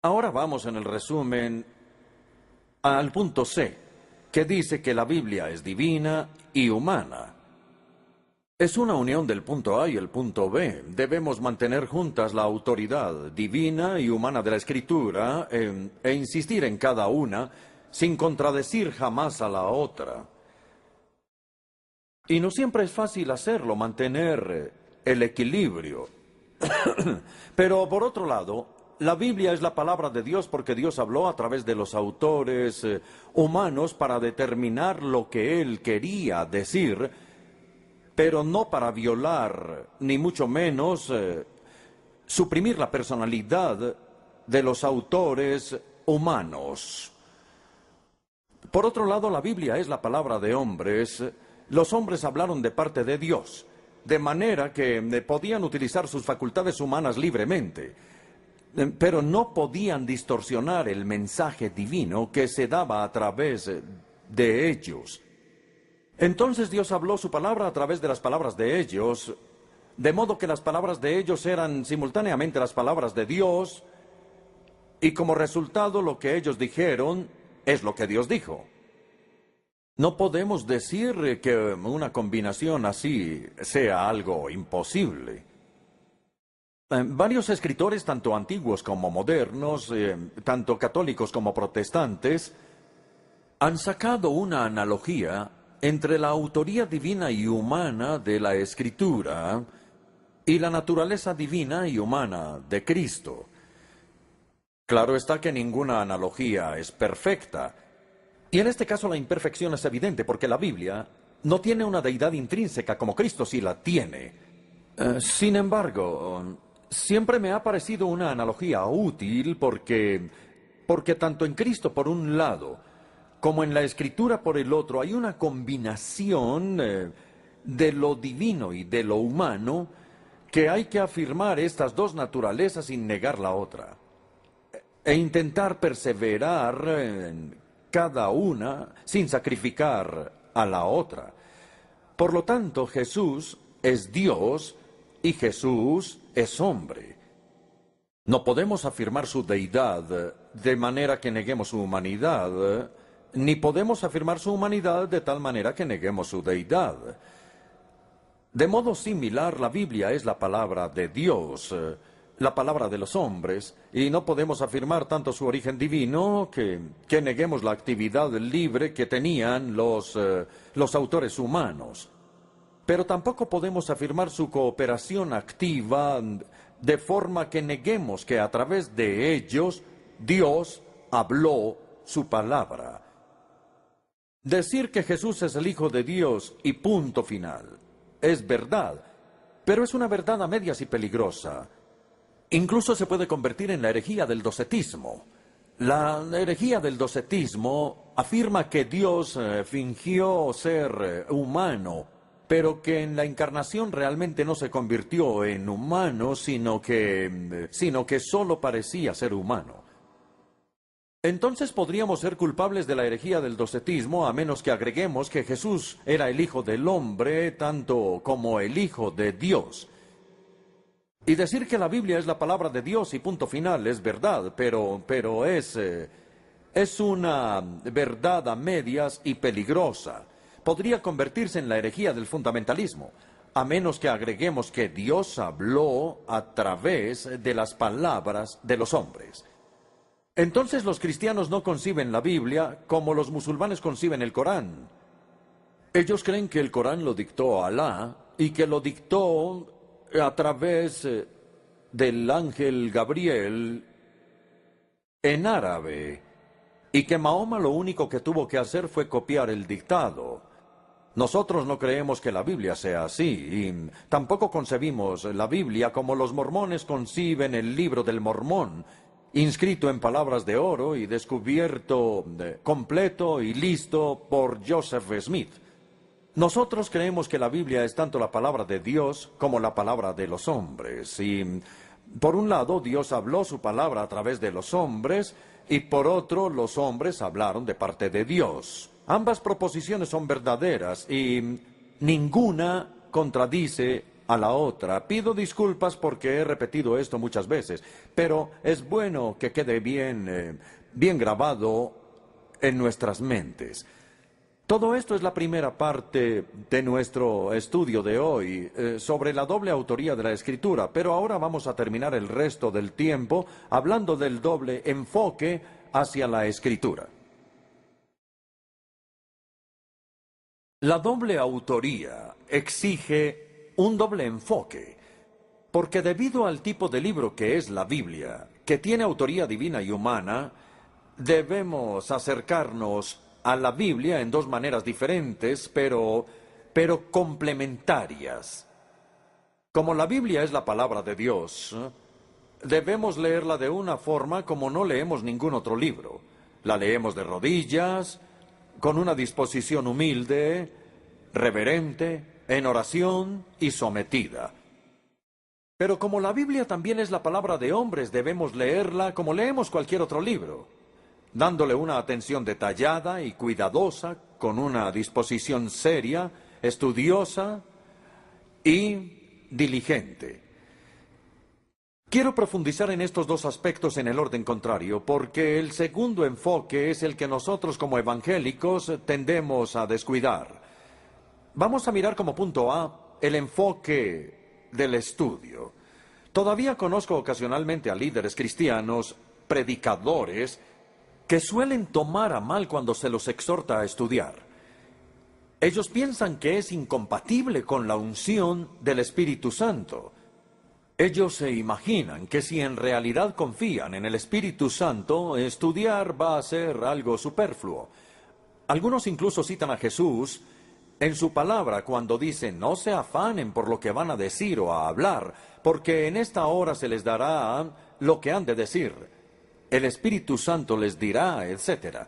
Ahora vamos en el resumen al punto C, que dice que la Biblia es divina y humana. Es una unión del punto A y el punto B. Debemos mantener juntas la autoridad divina y humana de la Escritura e insistir en cada una sin contradecir jamás a la otra. Y no siempre es fácil hacerlo, mantener el equilibrio. Pero por otro lado, la Biblia es la palabra de Dios porque Dios habló a través de los autores humanos para determinar lo que Él quería decir, pero no para violar, ni mucho menos suprimir la personalidad de los autores humanos. Por otro lado, la Biblia es la palabra de hombres. Los hombres hablaron de parte de Dios, de manera que podían utilizar sus facultades humanas libremente, pero no podían distorsionar el mensaje divino que se daba a través de ellos. Entonces Dios habló su palabra a través de las palabras de ellos, de modo que las palabras de ellos eran simultáneamente las palabras de Dios, y como resultado lo que ellos dijeron es lo que Dios dijo. No podemos decir que una combinación así sea algo imposible. Varios escritores, tanto antiguos como modernos, tanto católicos como protestantes, han sacado una analogía entre la autoría divina y humana de la Escritura y la naturaleza divina y humana de Cristo. Claro está que ninguna analogía es perfecta. Y en este caso la imperfección es evidente porque la Biblia no tiene una deidad intrínseca como Cristo sí la tiene. Sin embargo, siempre me ha parecido una analogía útil porque tanto en Cristo por un lado como en la Escritura por el otro hay una combinación de lo divino y de lo humano que hay que afirmar estas dos naturalezas sin negar la otra e intentar perseverar en cada una sin sacrificar a la otra. Por lo tanto, Jesús es Dios y Jesús es hombre. No podemos afirmar su deidad de manera que neguemos su humanidad, ni podemos afirmar su humanidad de tal manera que neguemos su deidad. De modo similar, la Biblia es la palabra de Dios, la palabra de los hombres, y no podemos afirmar tanto su origen divino que neguemos la actividad libre que tenían los autores humanos. Pero tampoco podemos afirmar su cooperación activa de forma que neguemos que a través de ellos Dios habló su palabra. Decir que Jesús es el Hijo de Dios y punto final es verdad, pero es una verdad a medias y peligrosa. Incluso se puede convertir en la herejía del docetismo. La herejía del docetismo afirma que Dios fingió ser humano, pero que en la encarnación realmente no se convirtió en humano, sino que solo parecía ser humano. Entonces podríamos ser culpables de la herejía del docetismo a menos que agreguemos que Jesús era el Hijo del Hombre tanto como el Hijo de Dios. Y decir que la Biblia es la palabra de Dios y punto final es verdad, pero es una verdad a medias y peligrosa. Podría convertirse en la herejía del fundamentalismo, a menos que agreguemos que Dios habló a través de las palabras de los hombres. Entonces los cristianos no conciben la Biblia como los musulmanes conciben el Corán. Ellos creen que el Corán lo dictó Alá y que lo dictó a través del ángel Gabriel en árabe, y que Mahoma lo único que tuvo que hacer fue copiar el dictado. Nosotros no creemos que la Biblia sea así, y tampoco concebimos la Biblia como los mormones conciben el libro del Mormón, inscrito en palabras de oro y descubierto completo y listo por Joseph Smith. Nosotros creemos que la Biblia es tanto la palabra de Dios como la palabra de los hombres. Y por un lado, Dios habló su palabra a través de los hombres, y por otro, los hombres hablaron de parte de Dios. Ambas proposiciones son verdaderas y ninguna contradice a la otra. Pido disculpas porque he repetido esto muchas veces, pero es bueno que quede bien grabado en nuestras mentes. Todo esto es la primera parte de nuestro estudio de hoy sobre la doble autoría de la Escritura, pero ahora vamos a terminar el resto del tiempo hablando del doble enfoque hacia la Escritura. La doble autoría exige un doble enfoque, porque debido al tipo de libro que es la Biblia, que tiene autoría divina y humana, debemos acercarnos a la Biblia en dos maneras diferentes, pero complementarias. Como la Biblia es la palabra de Dios, debemos leerla de una forma como no leemos ningún otro libro. La leemos de rodillas, con una disposición humilde, reverente, en oración y sometida. Pero como la Biblia también es la palabra de hombres, debemos leerla como leemos cualquier otro libro, dándole una atención detallada y cuidadosa, con una disposición seria, estudiosa y diligente. Quiero profundizar en estos dos aspectos en el orden contrario, porque el segundo enfoque es el que nosotros como evangélicos tendemos a descuidar. Vamos a mirar como punto A el enfoque del estudio. Todavía conozco ocasionalmente a líderes cristianos, predicadores, que suelen tomar a mal cuando se los exhorta a estudiar. Ellos piensan que es incompatible con la unción del Espíritu Santo. Ellos se imaginan que si en realidad confían en el Espíritu Santo, estudiar va a ser algo superfluo. Algunos incluso citan a Jesús en su palabra cuando dice: no se afanen por lo que van a decir o a hablar, porque en esta hora se les dará lo que han de decir. El Espíritu Santo les dirá, etc.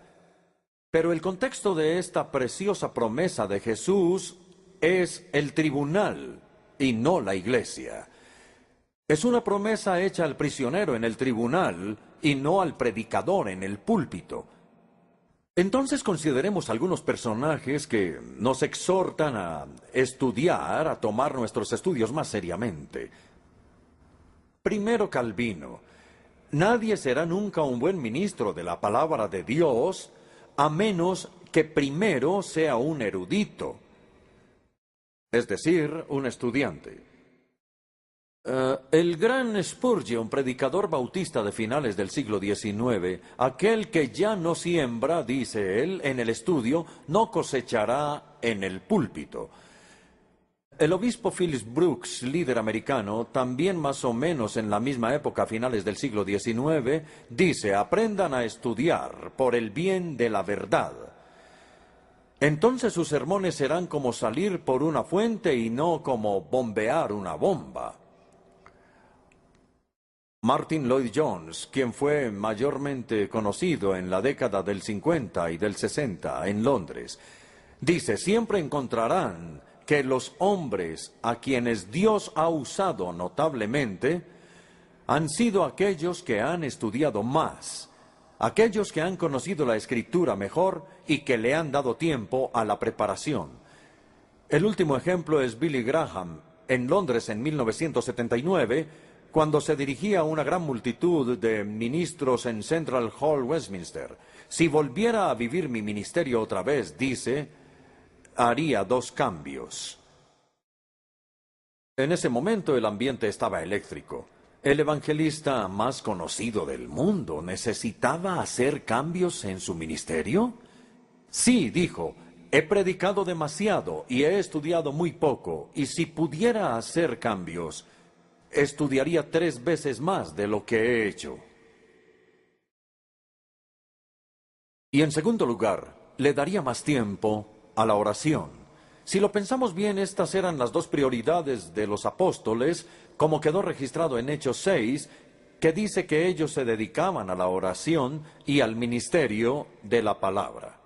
Pero el contexto de esta preciosa promesa de Jesús es el tribunal y no la iglesia. Es una promesa hecha al prisionero en el tribunal y no al predicador en el púlpito. Entonces consideremos algunos personajes que nos exhortan a estudiar, a tomar nuestros estudios más seriamente. Primero, Calvino. Nadie será nunca un buen ministro de la palabra de Dios a menos que primero sea un erudito, es decir, un estudiante. El gran Spurgeon, predicador bautista de finales del siglo XIX, aquel que ya no siembra, dice él, en el estudio, no cosechará en el púlpito. El obispo Phillips Brooks, líder americano, también más o menos en la misma época, a finales del siglo XIX, dice: aprendan a estudiar por el bien de la verdad. Entonces sus sermones serán como salir por una fuente y no como bombear una bomba. Martin Lloyd-Jones, quien fue mayormente conocido en la década del 50 y del 60 en Londres, dice: siempre encontrarán que los hombres a quienes Dios ha usado notablemente han sido aquellos que han estudiado más, aquellos que han conocido la Escritura mejor y que le han dado tiempo a la preparación. El último ejemplo es Billy Graham, en Londres en 1979, cuando se dirigía a una gran multitud de ministros en Central Hall, Westminster. Si volviera a vivir mi ministerio otra vez, dice, haría 2 cambios. En ese momento el ambiente estaba eléctrico. El evangelista más conocido del mundo necesitaba hacer cambios en su ministerio. Sí, dijo, he predicado demasiado y he estudiado muy poco, y si pudiera hacer cambios, estudiaría 3 veces más de lo que he hecho. Y en segundo lugar, le daría más tiempo a la oración. Si lo pensamos bien, estas eran las 2 prioridades de los apóstoles, como quedó registrado en Hechos 6, que dice que ellos se dedicaban a la oración y al ministerio de la palabra.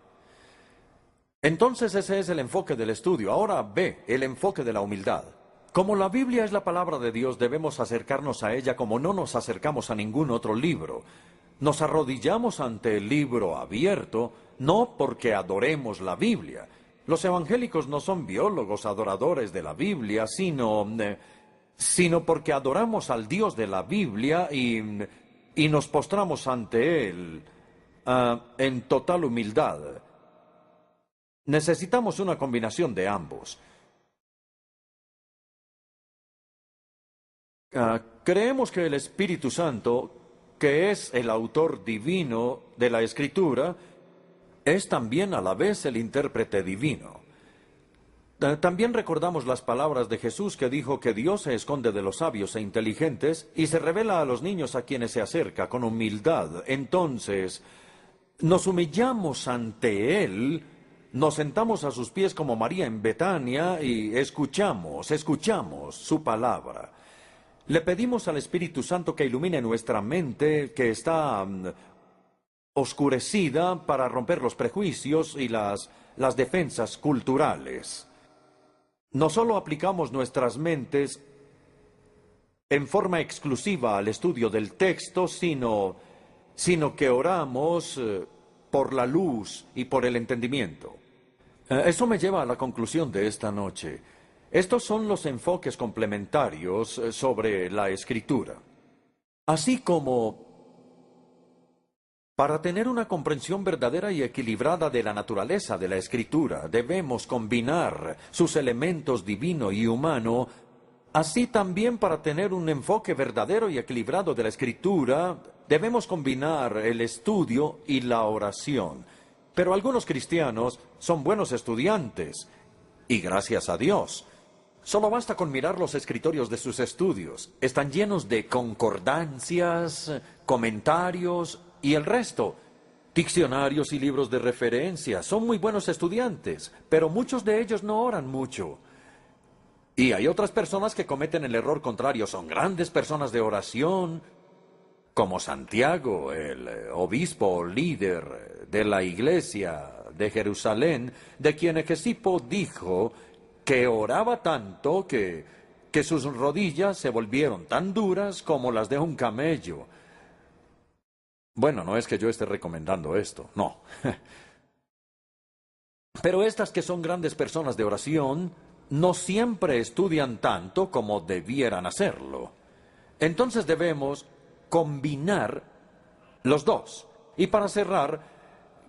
Entonces ese es el enfoque del estudio. Ahora ve el enfoque de la humildad. Como la Biblia es la palabra de Dios, debemos acercarnos a ella como no nos acercamos a ningún otro libro. Nos arrodillamos ante el libro abierto, no porque adoremos la Biblia. Los evangélicos no son biólogos adoradores de la Biblia, sino porque adoramos al Dios de la Biblia y nos postramos ante Él en total humildad. Necesitamos una combinación de ambos. Creemos que el Espíritu Santo, que es el autor divino de la Escritura, es también a la vez el intérprete divino. También recordamos las palabras de Jesús que dijo que Dios se esconde de los sabios e inteligentes y se revela a los niños a quienes se acerca con humildad. Entonces, nos humillamos ante Él, nos sentamos a sus pies como María en Betania y escuchamos su palabra. Le pedimos al Espíritu Santo que ilumine nuestra mente, que está oscurecida, para romper los prejuicios y las defensas culturales. No solo aplicamos nuestras mentes en forma exclusiva al estudio del texto, sino que oramos por la luz y por el entendimiento. Eso me lleva a la conclusión de esta noche. Estos son los enfoques complementarios sobre la Escritura. Así como, para tener una comprensión verdadera y equilibrada de la naturaleza de la Escritura, debemos combinar sus elementos divino y humano, así también para tener un enfoque verdadero y equilibrado de la Escritura, debemos combinar el estudio y la oración. Pero algunos cristianos son buenos estudiantes, y gracias a Dios. Solo basta con mirar los escritorios de sus estudios. Están llenos de concordancias, comentarios y el resto. Diccionarios y libros de referencia. Son muy buenos estudiantes, pero muchos de ellos no oran mucho. Y hay otras personas que cometen el error contrario. Son grandes personas de oración, como Santiago, el obispo líder de la iglesia de Jerusalén, de quien Hegesipo dijo que oraba tanto que sus rodillas se volvieron tan duras como las de un camello. Bueno, no es que yo esté recomendando esto, no. Pero estas que son grandes personas de oración no siempre estudian tanto como debieran hacerlo. Entonces debemos combinar los dos. Y para cerrar,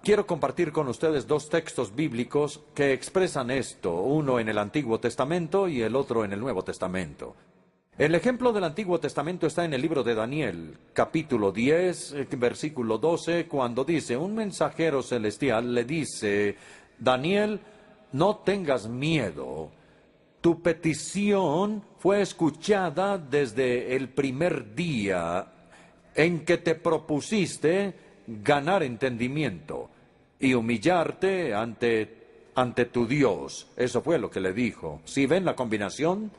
quiero compartir con ustedes dos textos bíblicos que expresan esto, uno en el Antiguo Testamento y el otro en el Nuevo Testamento. El ejemplo del Antiguo Testamento está en el libro de Daniel, capítulo 10, versículo 12, cuando dice, un mensajero celestial le dice, Daniel, no tengas miedo, tu petición fue escuchada desde el primer día en que te propusiste ganar entendimiento y humillarte ante tu Dios. Eso fue lo que le dijo. ¿Sí ven la combinación?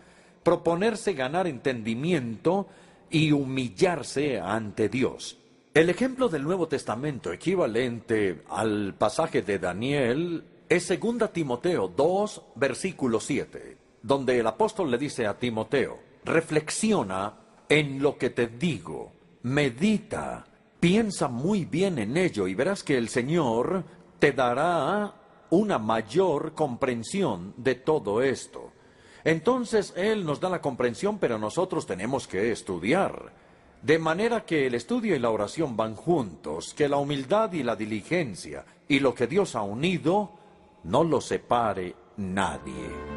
Proponerse ganar entendimiento y humillarse ante Dios. El ejemplo del Nuevo Testamento equivalente al pasaje de Daniel es 2 Timoteo 2, versículo 7, donde el apóstol le dice a Timoteo, reflexiona en lo que te digo, medita, piensa muy bien en ello y verás que el Señor te dará una mayor comprensión de todo esto. Entonces Él nos da la comprensión, pero nosotros tenemos que estudiar. De manera que el estudio y la oración van juntos, que la humildad y la diligencia y lo que Dios ha unido no lo separe nadie.